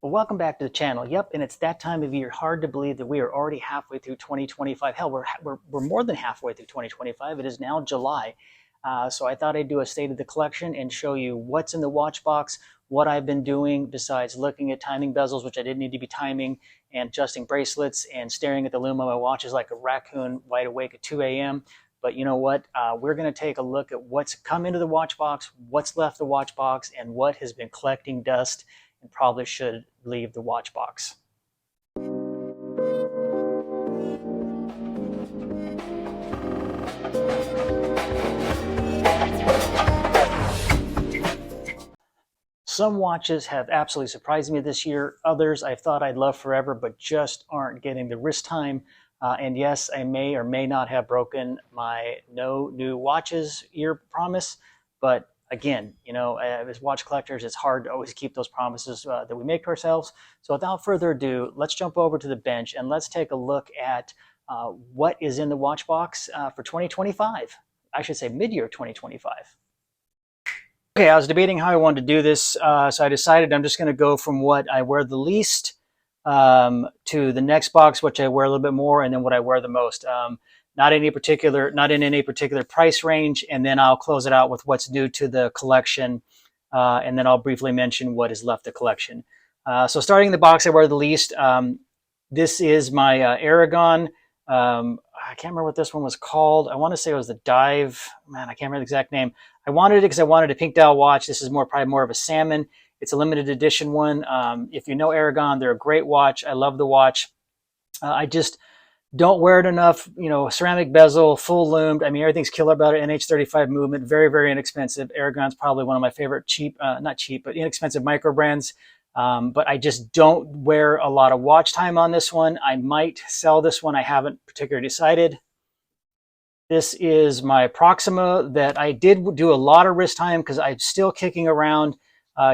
Well, welcome back to the channel. Yep, and it's that time of year. Hard to believe that we are already halfway through 2025. Hell, we're more than halfway through 2025. It is now July. So I thought I'd do a state of the collection and show you what's in the watch box, what I've been doing besides looking at timing bezels, which I didn't need to be timing, and adjusting bracelets and staring at the lume on my watch is like a raccoon wide awake at 2 a.m. But you know what? We're going to take a look at what's come into the watch box, what's left the watch box, and what has been collecting dust and probably should leave the watch box. Some watches have absolutely surprised me this year. Others I thought I'd love forever, but just aren't getting the wrist time. And yes, I may or may not have broken my no new watches year promise, but again, you know, as watch collectors, it's hard to always keep those promises that we make to ourselves. So without further ado, let's jump over to the bench and let's take a look at what is in the watch box for 2025. I should say mid-year 2025. Okay, I was debating how I wanted to do this, so I decided I'm just going to go from what I wear the least to the next box, which I wear a little bit more, and then what I wear the most. Not in any particular price range, and then I'll close it out with what's new to the collection, and then I'll briefly mention what has left the collection. So starting in the box I wear the least, this is my Aragon. I can't remember what this one was called. I want to say it was the Dive. Man, I can't remember the exact name. I wanted it because I wanted a pink dial watch. This is probably more of a salmon. It's a limited edition one. If you know Aragon, they're a great watch. I love the watch. I just don't wear it enough. You know, ceramic bezel, full loomed. I mean, everything's killer about it. NH35 movement, very, very inexpensive. Aragon's probably one of my favorite not cheap, but inexpensive Microbrands. But I just don't wear a lot of watch time on this one. I might sell this one. I haven't particularly decided. This is my Proxima that I did do a lot of wrist time because I'm still kicking around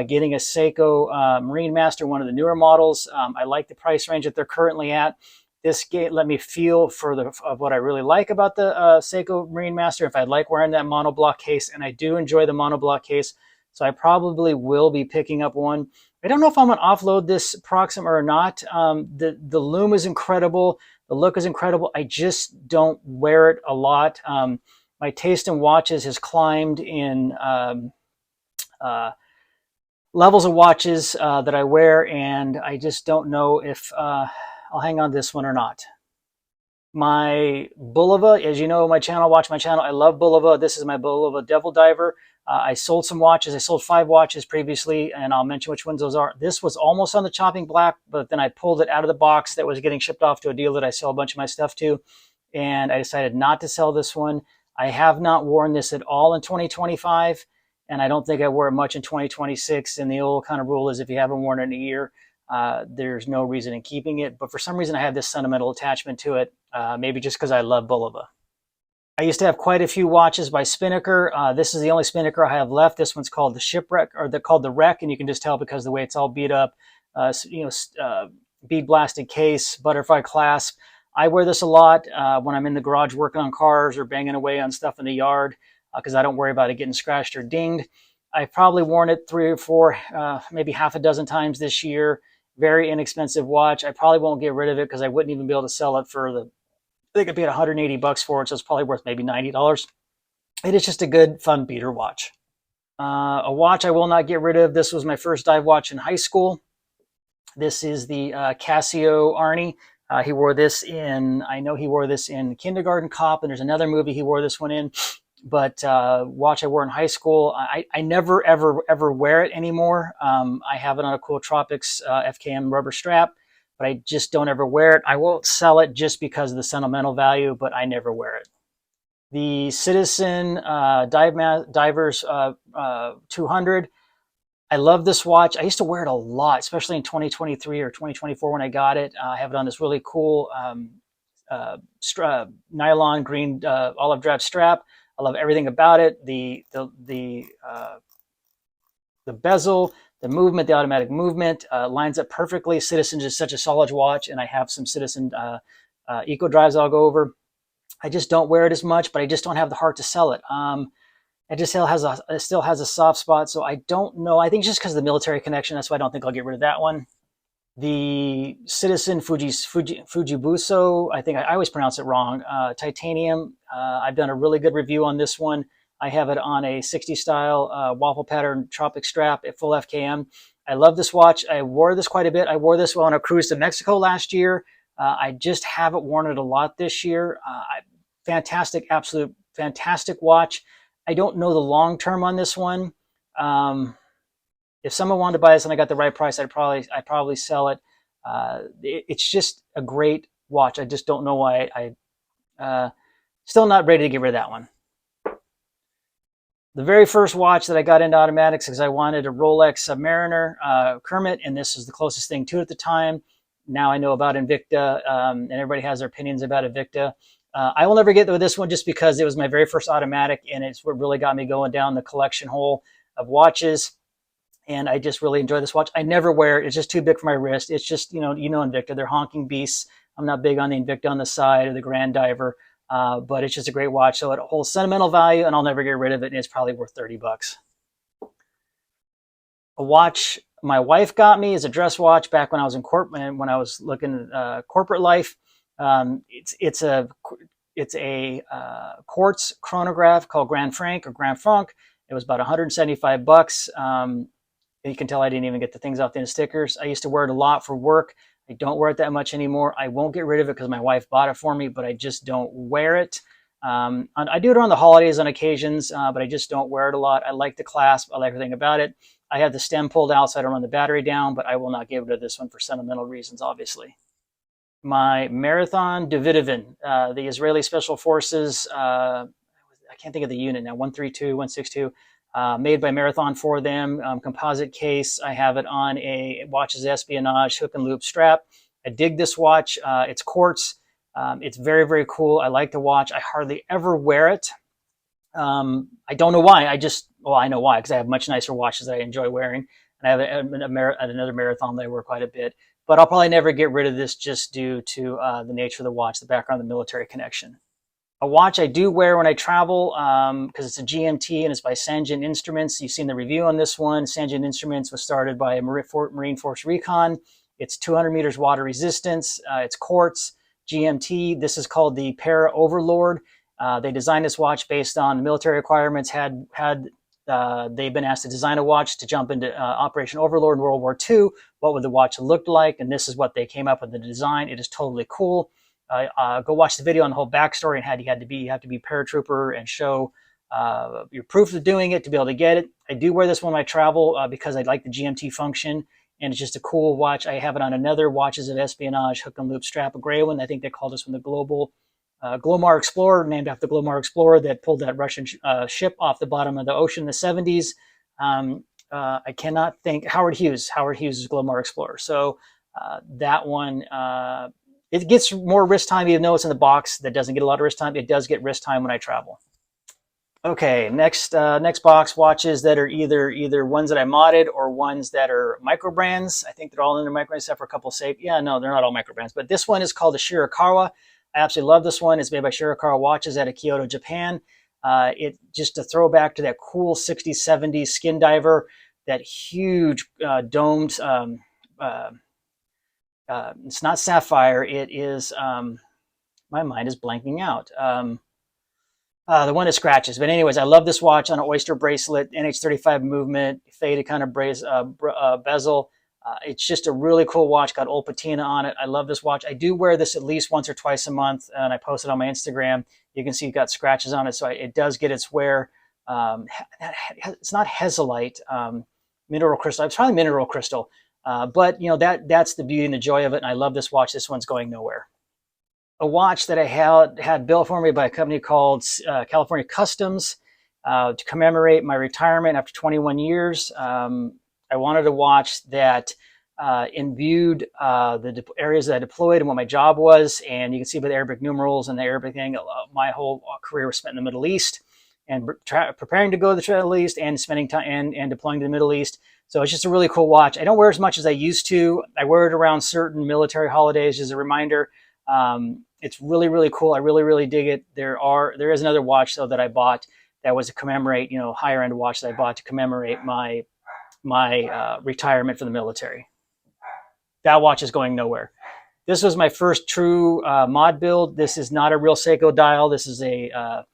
getting a Seiko Marine Master, one of the newer models. I like the price range that they're currently at. This let me feel for of what I really like about the Seiko Marine Master, if I like wearing that monoblock case, and I do enjoy the monoblock case, so I probably will be picking up one. I don't know if I'm going to offload this Proxima or not. The lume is incredible. The look is incredible. I just don't wear it a lot. My taste in watches has climbed in levels of watches that I wear, and I just don't know if I'll hang on to this one or not. My Bulova, as you know, watch my channel, I love Bulova. This is my Bulova Devil Diver. I sold some watches. I sold 5 watches previously, and I'll mention which ones those are. This was almost on the chopping block, but then I pulled it out of the box that was getting shipped off to a dealer that I sell a bunch of my stuff to, and I decided not to sell this one. I have not worn this at all in 2025, and I don't think I wore it much in 2026, and the old kind of rule is if you haven't worn it in a year, there's no reason in keeping it. But for some reason, I have this sentimental attachment to it, maybe just because I love Bulova. I used to have quite a few watches by Spinnaker. This is the only Spinnaker I have left. This one's called the Shipwreck, or they're called the Wreck, and you can just tell because the way it's all beat up. Bead blasted case, butterfly clasp. I wear this a lot when I'm in the garage working on cars or banging away on stuff in the yard because I don't worry about it getting scratched or dinged. I've probably worn it 3 or 4, maybe half a dozen times this year. Very inexpensive watch. I probably won't get rid of it because I wouldn't even be able to sell it for I think I paid $180 for it, so it's probably worth maybe $90. It is just a good, fun beater watch. A watch I will not get rid of. This was my first dive watch in high school. This is the Casio Arnie. He wore this I know he wore this in Kindergarten Cop, and there's another movie he wore this one in. But watch I wore in high school. I never, ever wear it anymore. I have it on a Cool Tropics FKM rubber strap, but I just don't ever wear it. I won't sell it just because of the sentimental value, but I never wear it. The Citizen Divers 200. I love this watch. I used to wear it a lot, especially in 2023 or 2024 when I got it. I have it on this really cool nylon green olive drab strap. I love everything about it. The bezel, the movement, the automatic movement lines up perfectly. Citizen is such a solid watch, and I have some Citizen Eco Drives I'll go over. I just don't wear it as much, but I just don't have the heart to sell it. It still has a soft spot, so I don't know. I think just because of the military connection, that's why I don't think I'll get rid of that one. The Citizen Fujibuso, I think I always pronounce it wrong, titanium. I've done a really good review on this one. I have it on a 60 style waffle pattern tropic strap at full FKM. I love this watch. I wore this quite a bit. I wore this on a cruise to Mexico last year. I just haven't worn it a lot this year. Fantastic, absolute fantastic watch. I don't know the long term on this one. If someone wanted to buy this and I got the right price, I'd probably sell it. It's just a great watch. I just don't know why still not ready to get rid of that one. The very first watch that I got into automatics because I wanted a Rolex Submariner Kermit, and this is the closest thing to it at the time. Now I know about Invicta, and everybody has their opinions about Invicta. I will never get to this one just because it was my very first automatic, and it's what really got me going down the collection hole of watches. And I just really enjoy this watch. I never wear it. It's just too big for my wrist. It's just, you know Invicta. They're honking beasts. I'm not big on the Invicta on the side or the Grand Diver, but it's just a great watch. So it holds sentimental value, and I'll never get rid of it, and it's probably worth 30 bucks. A watch my wife got me is a dress watch back when I was in corporate, when I was looking at corporate life. It's a quartz chronograph called Grand Franc or Grand Franc. It was about 175 bucks. You can tell I didn't even get the things off the stickers. I used to wear it a lot for work. I don't wear it that much anymore. I won't get rid of it because my wife bought it for me, but I just don't wear it. I do it around the holidays on occasions, but I just don't wear it a lot. I like the clasp. I like everything about it. I have the stem pulled out so I don't run the battery down, but I will not give it to this one for sentimental reasons, obviously. My Marathon Davidovin, the Israeli Special Forces, I can't think of the unit now, 132, 162, made by Marathon for them, composite case. I have it on a watches espionage hook and loop strap. I dig this watch. It's quartz. It's very, very cool. I like the watch. I hardly ever wear it. I don't know why. I know why, because I have much nicer watches that I enjoy wearing. And I have another Marathon that I wear quite a bit. But I'll probably never get rid of this just due to the nature of the watch, the background, the military connection. A watch I do wear when I travel because it's a GMT and it's by Sanjin Instruments. You've seen the review on this one. Sanjin Instruments was started by Marine Force Recon. It's 200 meters water resistance. It's quartz, GMT. This is called the Para Overlord. They designed this watch based on military requirements. They've been asked to design a watch to jump into Operation Overlord in World War II. What would the watch look like? And this is what they came up with the design. It is totally cool. Go watch the video on the whole backstory and how you have to be paratrooper and show your proof of doing it to be able to get it. I do wear this one when I travel because I like the GMT function, and it's just a cool watch. I have it on another Watches of Espionage hook and loop strap, a gray one. I think they called this one the Glomar Explorer, named after the Glomar Explorer that pulled that Russian ship off the bottom of the ocean in the 70s. I cannot think. Howard Hughes is Glomar Explorer. So that one, it gets more wrist time, even though it's in the box that doesn't get a lot of wrist time. It does get wrist time when I travel. Okay, next box, watches that are either ones that I modded or ones that are Microbrands. I think they're all under Microbrands except for a couple safe. Yeah, no, they're not all Microbrands. But this one is called the Shirakawa. I absolutely love this one. It's made by Shirakawa Watches out of Kyoto, Japan. It just a throwback to that cool 60s, 70s skin diver, that huge domed. It's not sapphire. It is. My mind is blanking out. The one that scratches. But anyways, I love this watch on an oyster bracelet, NH35 movement, faded kind of bezel. It's just a really cool watch. Got old patina on it. I love this watch. I do wear this at least once or twice a month, and I post it on my Instagram. You can see it got scratches on it, so it does get its wear. It's not Hesalite, mineral crystal. It's probably mineral crystal, but that's the beauty and the joy of it. And I love this watch. This one's going nowhere. A watch that I had built for me by a company called California Customs to commemorate my retirement after 21 years. I wanted a watch that imbued the areas that I deployed and what my job was. And you can see by the Arabic numerals and the Arabic thing, my whole career was spent in the Middle East and preparing to go to the Middle East and spending time and deploying to the Middle East. So it's just a really cool watch. I don't wear as much as I used to. I wear it around certain military holidays as a reminder. It's really, really cool. I really, really dig it. There is another watch though that I bought that was to commemorate, higher end watch that I bought to commemorate my retirement from the military. that watch is going nowhere. This was my first true mod build. This is not a real Seiko dial. This is a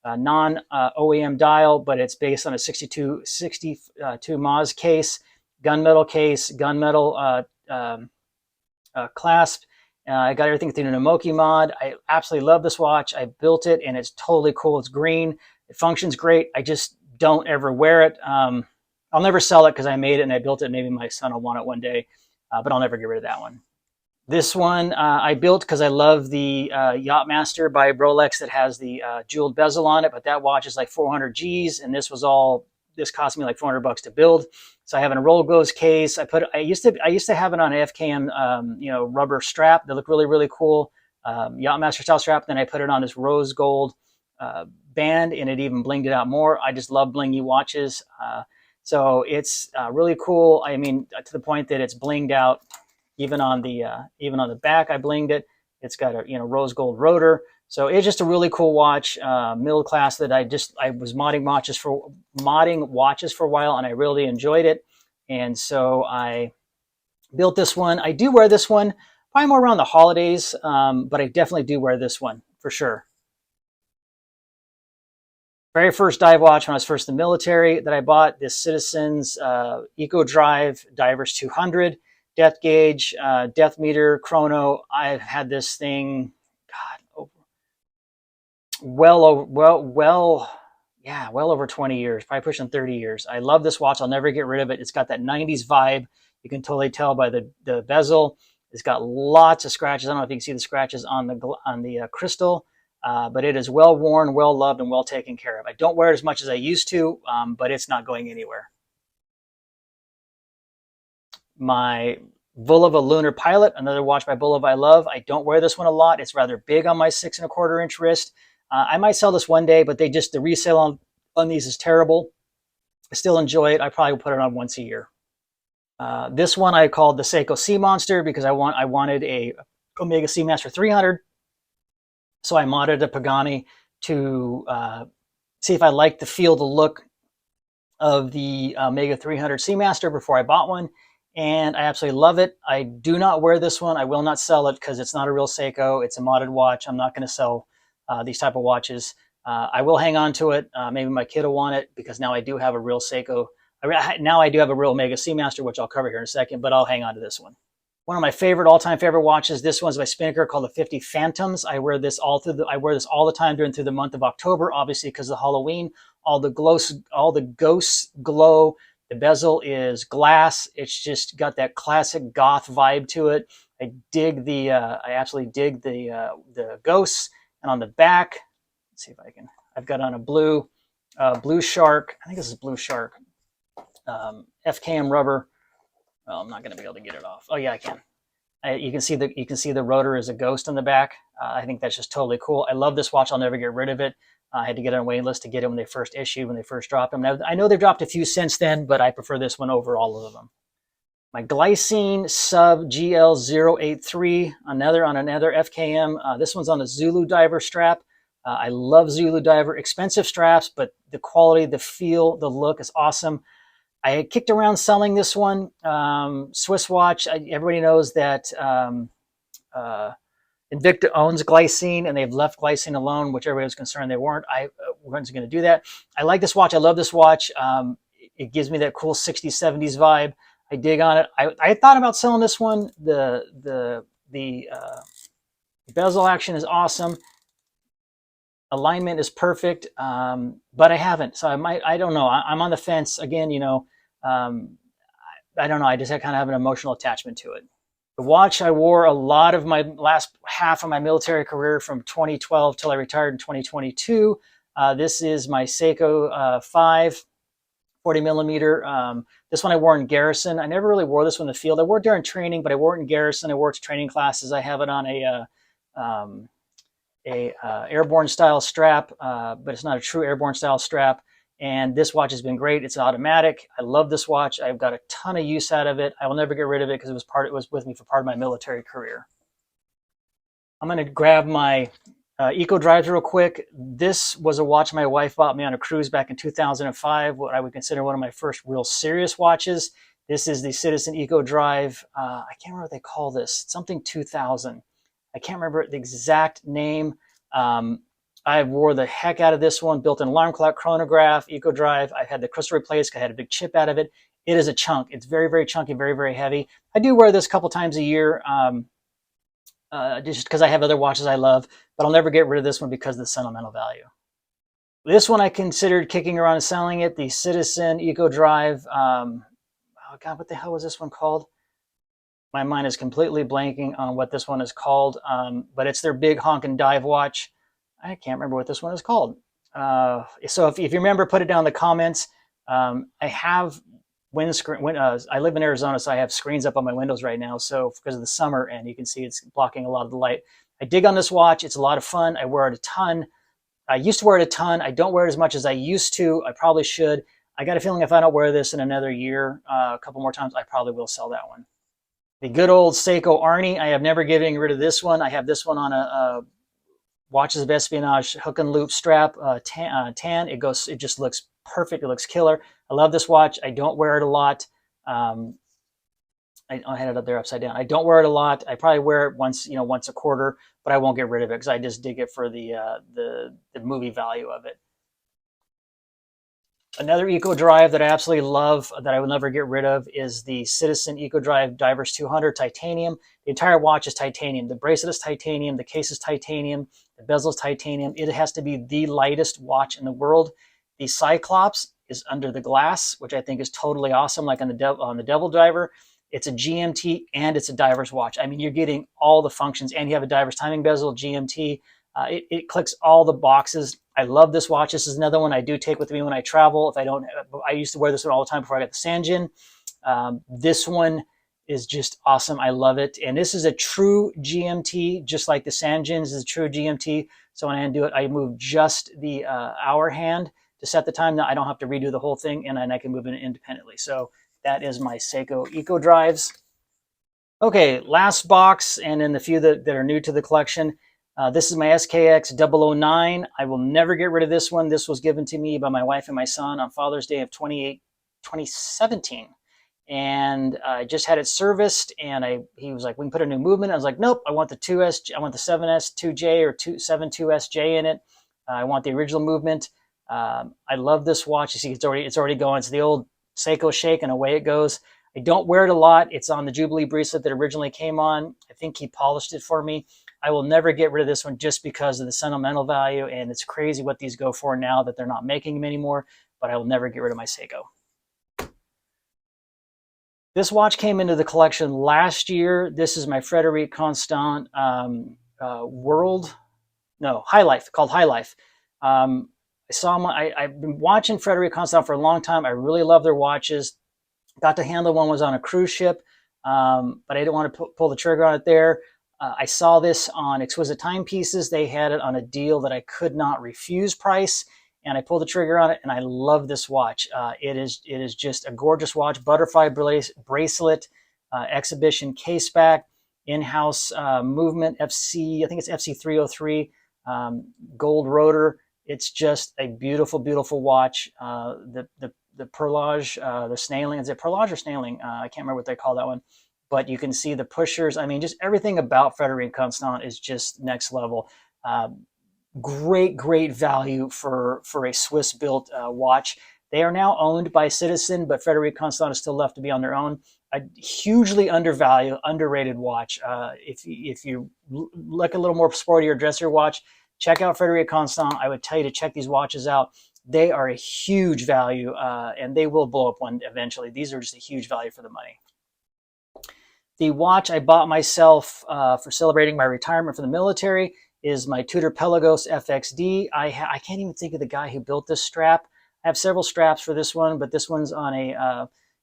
non-OEM dial, but it's based on a 62 Moz case, gunmetal case, gunmetal clasp. I got everything through the Namoki mod. I absolutely love this watch. I built it, and it's totally cool. It's green. It functions great. I just don't ever wear it. I'll never sell it because I made it and I built it. Maybe my son will want it one day, but I'll never get rid of that one. This one I built because I love the Yachtmaster by Rolex that has the jeweled bezel on it, but that watch is like 400 G's, and this cost me like $400 to build. So I have a roll goes case. I used to have it on an FKM rubber strap that looked really, really cool, Yachtmaster style strap. Then I put it on this rose gold band, and it even blinged it out more. I just love blingy watches. So it's really cool. I mean, to the point that it's blinged out. Even on the back, I blinged it. It's got a rose gold rotor, so it's just a really cool watch, middle class. That I was modding watches for a while, and I really enjoyed it. And so I built this one. I do wear this one probably more around the holidays, but I definitely do wear this one for sure. Very first dive watch when I was first in the military that I bought, this Citizens Eco Drive Divers 200. Depth gauge, depth meter, chrono. I've had this thing, God, well over 20 years, probably pushing 30 years. I love this watch. I'll never get rid of it. It's got that 90s vibe. You can totally tell by the bezel. It's got lots of scratches. I don't know if you can see the scratches on the crystal, but it is well worn, well loved, and well taken care of. I don't wear it as much as I used to, but it's not going anywhere. My Bulova Lunar Pilot, another watch by Bulova I love. I don't wear this one a lot. It's rather big on my 6¼ inch wrist. I might sell this one day, but the resale on these is terrible. I still enjoy it. I probably will put it on once a year. This one I called the Seiko Sea Monster because I wanted a Omega Seamaster 300. So I modded a Pagani to see if I liked the feel, the look of the Omega 300 Seamaster before I bought one. And I absolutely love it. I do not wear this one. I will not sell it because it's not a real Seiko. It's a modded watch. I'm not going to sell these type of watches. I will hang on to it. Maybe my kid will want it because now I do have a real Seiko. Now I do have a real Omega Seamaster, which I'll cover here in a second, but I'll hang on to this one. One of my all-time favorite watches. This one's by Spinnaker called the 50 Phantoms. I wear this all the time through the month of October, obviously because of Halloween. All the ghosts glow. The bezel is glass. It's just got that classic goth vibe to it. I absolutely dig the ghosts. And on the back, let's see if I can. I've got on a blue shark. I think this is blue shark. FKM rubber. Well, I'm not going to be able to get it off. Oh yeah, I can. You can see the rotor is a ghost on the back. I think that's just totally cool. I love this watch. I'll never get rid of it. I had to get on a waiting list to get it when they first dropped them. Now, I know they've dropped a few since then, but I prefer this one over all of them. My Glycine Sub GL083, another FKM. This one's on a Zulu diver strap. I love Zulu diver, expensive straps, but the quality, the feel, the look is awesome. I had kicked around selling this one. Swiss watch. Everybody knows that Invicta owns Glycine, and they've left Glycine alone, which everybody was concerned they weren't. I wasn't going to do that. I like this watch. I love this watch. It gives me that cool 60s, 70s vibe. I dig on it. I thought about selling this one. The bezel action is awesome. Alignment is perfect, but I haven't. So I don't know. I'm on the fence again. I don't know. I just kind of have an emotional attachment to it. The watch I wore a lot of my last half of my military career from 2012 till I retired in 2022. This is my Seiko 5 40 millimeter. This one I wore in garrison. I never really wore this one in the field. I wore it during training, but I wore it in garrison. I wore it to training classes. I have it on a airborne style strap, but it's not a true airborne style strap. And this watch has been great. It's automatic. I love this watch. I've got a ton of use out of it. I will never get rid of it because it was with me for part of my military career. I'm going to grab my Eco Drives real quick. This was a watch my wife bought me on a cruise back in 2005, what I would consider one of my first real serious watches. This is the Citizen Eco Drive. I can't remember what they call this. Something 2000. I can't remember the exact name. I wore the heck out of this one. Built an alarm clock, chronograph, Eco Drive. I had the crystal replaced. I had a big chip out of it. It is a chunk. It's very, very chunky, very, very heavy. I do wear this a couple times a year, just because I have other watches I love, but I'll never get rid of this one because of the sentimental value. This one I considered kicking around and selling it. The Citizen Eco Drive. Oh God, what the hell was this one called? My mind is completely blanking on what this one is called, but it's their big honkin' dive watch. I can't remember what this one is called. So if you remember, put it down in the comments. I have I live in Arizona, so I have screens up on my windows right now. So because of the summer, and you can see it's blocking a lot of the light. I dig on this watch. It's a lot of fun. I wear it a ton. I used to wear it a ton. I don't wear it as much as I used to. I probably should. I got a feeling if I don't wear this in another year, a couple more times, I probably will sell that one. The good old Seiko Arnie. I have never getting rid of this one. I have this one on a Watches of Espionage hook and loop strap, tan. It just looks perfect. It looks killer. I love this watch. I don't wear it a lot. I had it up there upside down. I don't wear it a lot. I probably wear it once a quarter, but I won't get rid of it because I just dig it for the movie value of it. Another Eco Drive that I absolutely love that I will never get rid of is the Citizen Eco Drive Divers 200 Titanium. The entire watch is titanium. The bracelet is titanium. The case is titanium. The bezel is titanium. It has to be the lightest watch in the world. The Cyclops is under the glass, which I think is totally awesome, like on the Devil Diver. It's a GMT and it's a diver's watch. I mean, you're getting all the functions, and you have a diver's timing bezel, GMT. It clicks all the boxes. I love this watch. This is another one I do take with me when I travel. I used to wear this one all the time before I got the Sanjin. This one is just awesome. I love it. And this is a true GMT, just like the Sanjins is a true GMT. So when I undo it, I move just the hour hand to set the time. Now I don't have to redo the whole thing, and then I can move it independently. So that is my Seiko Eco Drives. Okay, last box, and then the few that are new to the collection. This is my SKX 009. I will never get rid of this one. This was given to me by my wife and my son on Father's Day of 2017. And I just had it serviced, and he was like, we can put a new movement. I was like, nope, I want the 2S, I want the 7S 2J or 72SJ in it. I want the original movement. I love this watch. You see, it's already going. It's the old Seiko shake, and away it goes. I don't wear it a lot. It's on the Jubilee bracelet that originally came on. I think he polished it for me. I will never get rid of this one just because of the sentimental value, and it's crazy what these go for now that they're not making them anymore, but I will never get rid of my Seiko. This watch came into the collection last year. This is my Frederic Constant High Life, called High Life. I've been watching Frederic Constant for a long time. I really love their watches. Got to handle one, was on a cruise ship, but I didn't want to pull the trigger on it there. I saw this on Exquisite Timepieces. They had it on a deal that I could not refuse price, and I pulled the trigger on it, and I love this watch. It is just a gorgeous watch. Butterfly bracelet, exhibition case back, in-house movement, FC, I think it's FC 303, gold rotor. It's just a beautiful, beautiful watch. The perlage, the snailing, is it perlage or snailing? I can't remember what they call that one. But you can see the pushers. I mean, just everything about Frederic Constant is just next level. Great value for a Swiss-built watch. They are now owned by Citizen, but Frederic Constant is still left to be on their own. A hugely underrated watch. If you look a little more sporty or dressier watch, check out Frederic Constant. I would tell you to check these watches out. They are a huge value, and they will blow up one eventually. These are just a huge value for the money. The watch I bought myself for celebrating my retirement from the military is my Tudor Pelagos FXD. I can't even think of the guy who built this strap. I have several straps for this one, but this one's on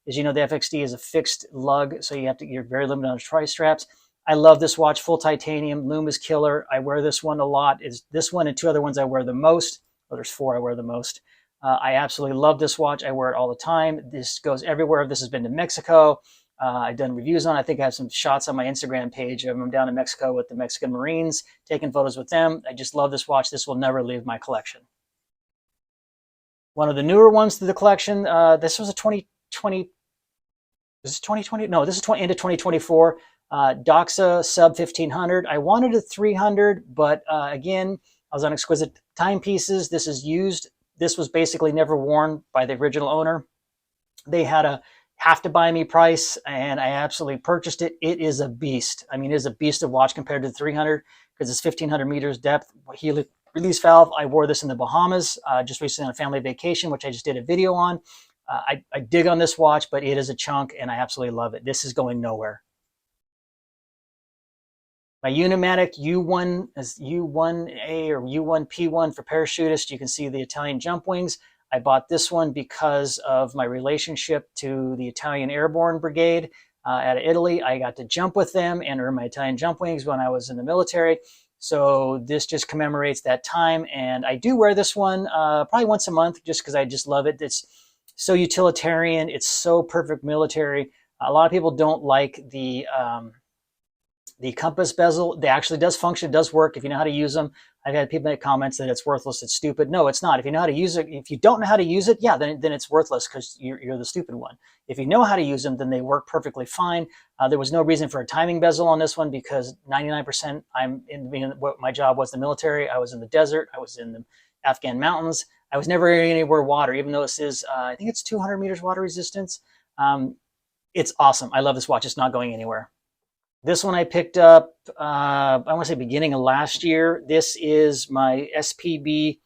as you know, the FXD is a fixed lug, so you're very limited on tri straps. I love this watch, full titanium. Loom is killer. I wear this one a lot. It's this one and two other ones I wear the most. Well, there's four I wear the most. I absolutely love this watch. I wear it all the time. This goes everywhere. This has been to Mexico. I've done reviews on it. I think I have some shots on my Instagram page of them down in Mexico with the Mexican Marines, taking photos with them. I just love this watch. This will never leave my collection. One of the newer ones to the collection, this was a 2020 This is 2020. No, this is into 2024. Doxa sub 1500. I wanted a 300, but again, I was on exquisite timepieces. This is used. This was basically never worn by the original owner. They had a have to buy me price, and I absolutely purchased it. It is a beast. I mean, it is a beast of watch compared to the 300 because it's 1500 meters depth. Release valve. I wore this in the Bahamas just recently on a family vacation, which I just did a video on. I dig on this watch, but it is a chunk, and I absolutely love it. This is going nowhere. My Unimatic U1 is U1A or U1P1 for parachutists. You can see the Italian jump wings. I bought this one because of my relationship to the Italian Airborne Brigade out of Italy. I got to jump with them and earn my Italian jump wings when I was in the military. So this just commemorates that time. And I do wear this one probably once a month just because I just love it. It's so utilitarian. It's so perfect military. A lot of people don't like the compass bezel. They actually does function, does work if you know how to use them. I've had people make comments that it's worthless, it's stupid. No, it's not. If you know how to use it, if you don't know how to use it, yeah, then it's worthless because you're the stupid one. If you know how to use them, then they work perfectly fine. There was no reason for a timing bezel on this one because 99% what my job was the military. I was in the desert. I was in the Afghan mountains. I was never anywhere water, even though this is, I think it's 200 meters water resistance. It's awesome. I love this watch. It's not going anywhere. This one I picked up, I want to say beginning of last year. This is my SPB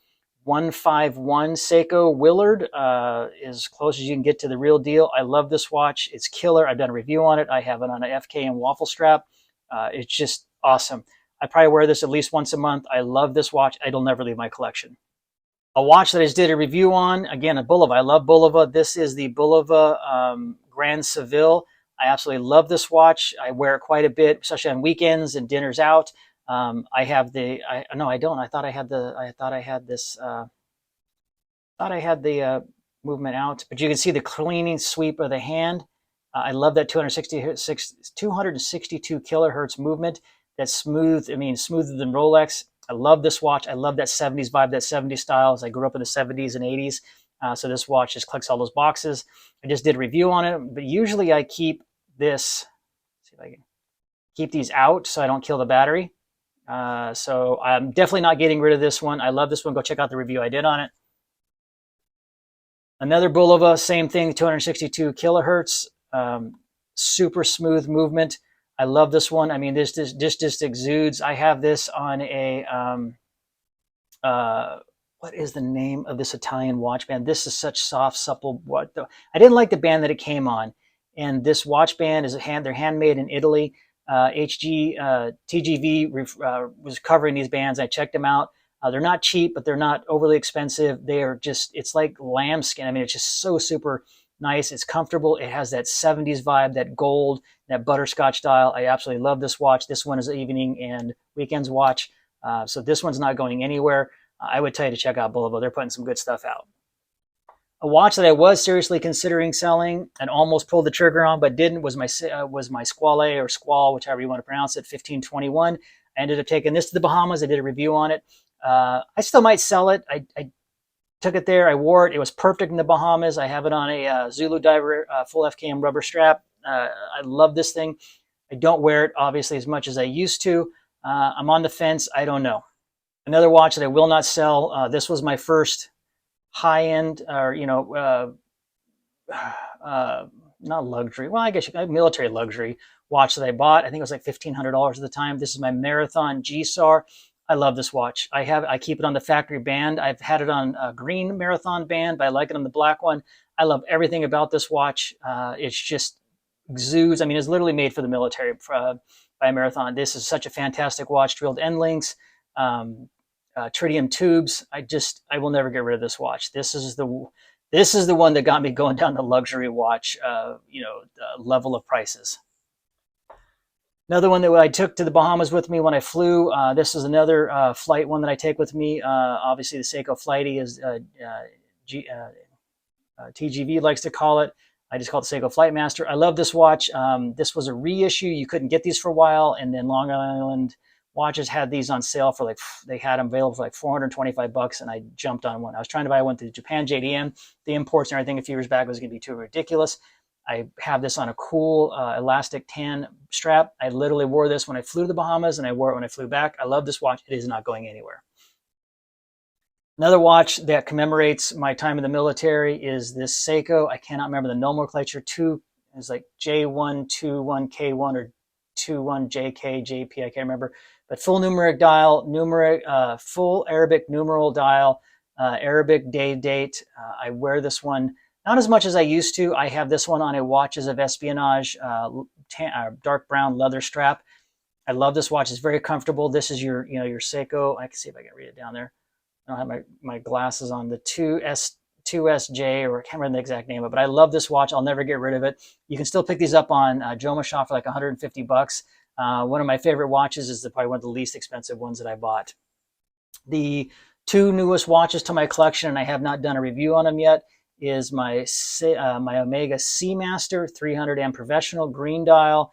151 Seiko Willard. As close as you can get to the real deal. I love this watch. It's killer. I've done a review on it. I have it on an FK and waffle strap. It's just awesome. I probably wear this at least once a month. I love this watch. It'll never leave my collection. A watch that I just did a review on, again, a Bulova. I love Bulova. This is the Bulova Grand Seville. I absolutely love this watch. I wear it quite a bit, especially on weekends and dinners out. I have the. No, I don't. I thought I had the movement out, but you can see the cleaning sweep of the hand. I love that 262 kilohertz movement. That's smooth. I mean, smoother than Rolex. I love this watch. I love that 70s vibe, that 70s styles. I grew up in the 70s and 80s. So this watch just clicks all those boxes. I just did a review on it, but usually I keep this, see if I can keep these out so I don't kill the battery. So I'm definitely not getting rid of this one. I love this one. Go check out the review I did on it. Another Bulova, same thing, 262 kilohertz, super smooth movement. I love this one. I mean, this just exudes. I have this on a, what is the name of this Italian watch band? This is such soft, supple. I didn't like the band that it came on. And this watch band is they're handmade in Italy. TGV was covering these bands. I checked them out. They're not cheap, but they're not overly expensive. They are just, it's like lambskin. I mean, it's just so super nice. It's comfortable. It has that 70s vibe, that gold, that butterscotch style. I absolutely love this watch. This one is an evening and weekends watch. So this one's not going anywhere. I would tell you to check out Bulova. They're putting some good stuff out. A watch that I was seriously considering selling and almost pulled the trigger on, but didn't, was my Squale or Squall, whichever you want to pronounce it, 1521. I ended up taking this to the Bahamas. I did a review on it. I still might sell it. I took it there. I wore it. It was perfect in the Bahamas. I have it on a Zulu Diver full FKM rubber strap. I love this thing. I don't wear it, obviously, as much as I used to. I'm on the fence. I don't know. Another watch that I will not sell. This was my first high-end, or not luxury. Well, I guess military luxury watch that I bought. I think it was like $1,500 at the time. This is my Marathon G-SAR. I love this watch. I keep it on the factory band. I've had it on a green Marathon band, but I like it on the black one. I love everything about this watch. It's just exudes. I mean, it's literally made for the military by Marathon. This is such a fantastic watch. Drilled end links. Tritium tubes. I will never get rid of this watch. This is the one that got me going down the luxury watch, level of prices. Another one that I took to the Bahamas with me when I flew. This is another flight one that I take with me. Obviously, the Seiko Flighty, as TGV likes to call it. I just call it Seiko Flightmaster. I love this watch. This was a reissue. You couldn't get these for a while, and then Long Island Watches had these on sale for they had them available for like $425, and I jumped on one. I was trying to buy one through Japan JDM. The imports and everything a few years back was going to be too ridiculous. I have this on a cool elastic tan strap. I literally wore this when I flew to the Bahamas, and I wore it when I flew back. I love this watch. It is not going anywhere. Another watch that commemorates my time in the military is this Seiko. I cannot remember the nomenclature. It's like J121K1 or 21JKJP. I can't remember. But full numeric dial, full Arabic numeral dial, Arabic day date. I wear this one not as much as I used to. I have this one on a Watches of Espionage dark brown leather strap. I love this watch. It's very comfortable. This is your Seiko. I can see if I can read it down there. I don't have my glasses on. The 2SJ, or I can't remember the exact name of it, but I love this watch. I'll never get rid of it. You can still pick these up on Joma Shop for like 150 bucks. One of my favorite watches is probably one of the least expensive ones that I bought. The two newest watches to my collection, and I have not done a review on them yet, is my Omega Seamaster 300 amp professional green dial,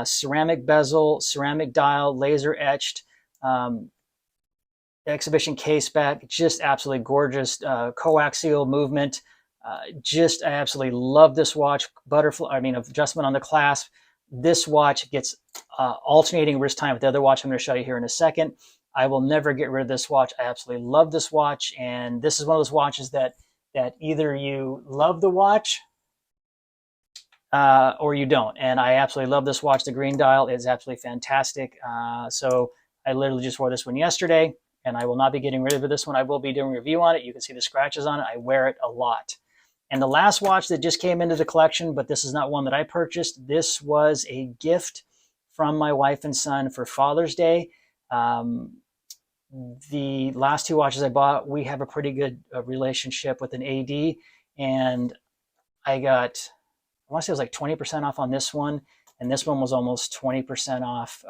ceramic bezel, ceramic dial, laser etched, exhibition case back, just absolutely gorgeous, coaxial movement. I absolutely love this watch. Adjustment on the clasp. This watch gets alternating wrist time with the other watch I'm going to show you here in a second. I will never get rid of this watch. I absolutely love this watch, and this is one of those watches that either you love the watch or you don't. And I absolutely love this watch. The green dial is absolutely fantastic. So I literally just wore this one yesterday, and I will not be getting rid of this one. I will be doing a review on it. You can see the scratches on it. I wear it a lot. And the last watch that just came into the collection, but this is not one that I purchased. This was a gift from my wife and son for Father's Day. The last two watches I bought, we have a pretty good relationship with an AD, and I want to say it was like 20% off on this one, and this one was almost 20% off.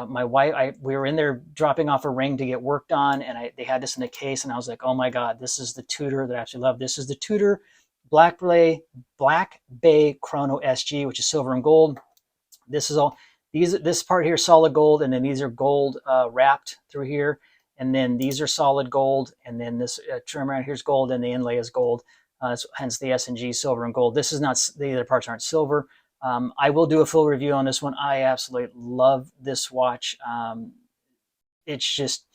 My wife, we were in there dropping off a ring to get worked on, and they had this in a case, and I was like, oh my God, this is the Tudor that I actually love. This is the Tudor Black Bay Chrono SG, which is silver and gold. This part here is solid gold, and then these are gold wrapped through here, and then these are solid gold, and then this trim around here is gold, and the inlay is gold. Hence the S&G silver and gold. This is not, the other parts aren't silver. I will do a full review on this one. I absolutely love this watch. It's just,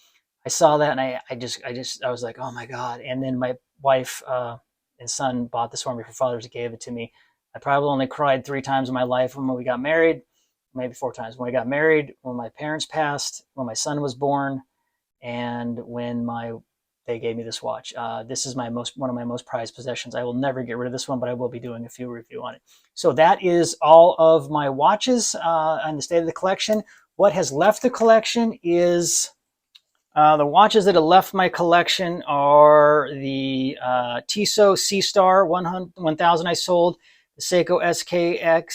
I saw that and I was like, oh my God. And then my wife and son bought this for me for Father's Day, gave it to me. I probably only cried 3 times in my life when we got married, maybe 4 times. When we got married, when my parents passed, when my son was born, and when they gave me this watch. This is one of my most prized possessions. I will never get rid of this one, but I will be doing a few review on it. So that is all of my watches on the state of the collection. What has left the collection is the watches that have left my collection are the Tissot C-Star 1000 I sold, the Seiko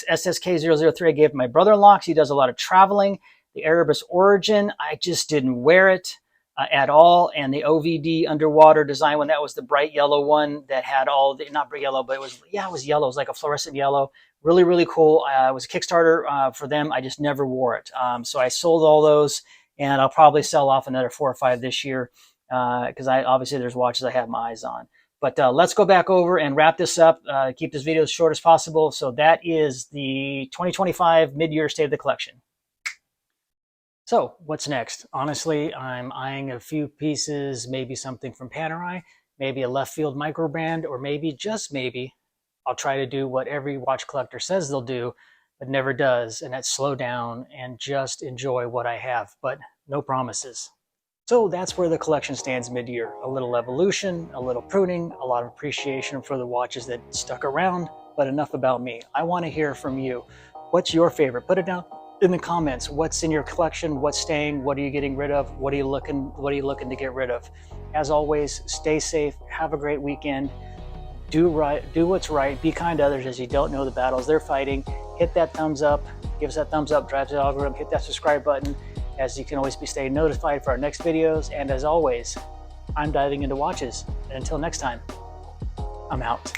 SSK003 I gave my brother-in-law because he does a lot of traveling, the Erebus Origin, I just didn't wear it at all, and the OVD underwater design one, that was the bright yellow one that had all the, not bright yellow, but it was yellow. It was like a fluorescent yellow. Really, really cool. It was a Kickstarter for them. I just never wore it. So I sold all those, and I'll probably sell off another 4 or 5 this year because obviously there's watches I have my eyes on. But let's go back over and wrap this up. Keep this video as short as possible. So that is the 2025 mid-year state of the collection. So what's next? Honestly, I'm eyeing a few pieces, maybe something from Panerai, maybe a left field Microbrand, or maybe, just maybe, I'll try to do what every watch collector says they'll do, but never does, and that's slow down and just enjoy what I have, but no promises. So that's where the collection stands mid-year. A little evolution, a little pruning, a lot of appreciation for the watches that stuck around, but enough about me. I want to hear from you. What's your favorite? Put it down in the comments. What's in your collection? What's staying? What are you getting rid of? What are you looking to get rid of? As always, stay safe. Have a great weekend. Do what's right. Be kind to others as you don't know the battles they're fighting. Hit that thumbs up. Give us that thumbs up. Drive the algorithm. Hit that subscribe button, as you can always be staying notified for our next videos. And as always, I'm diving into watches. And until next time, I'm out.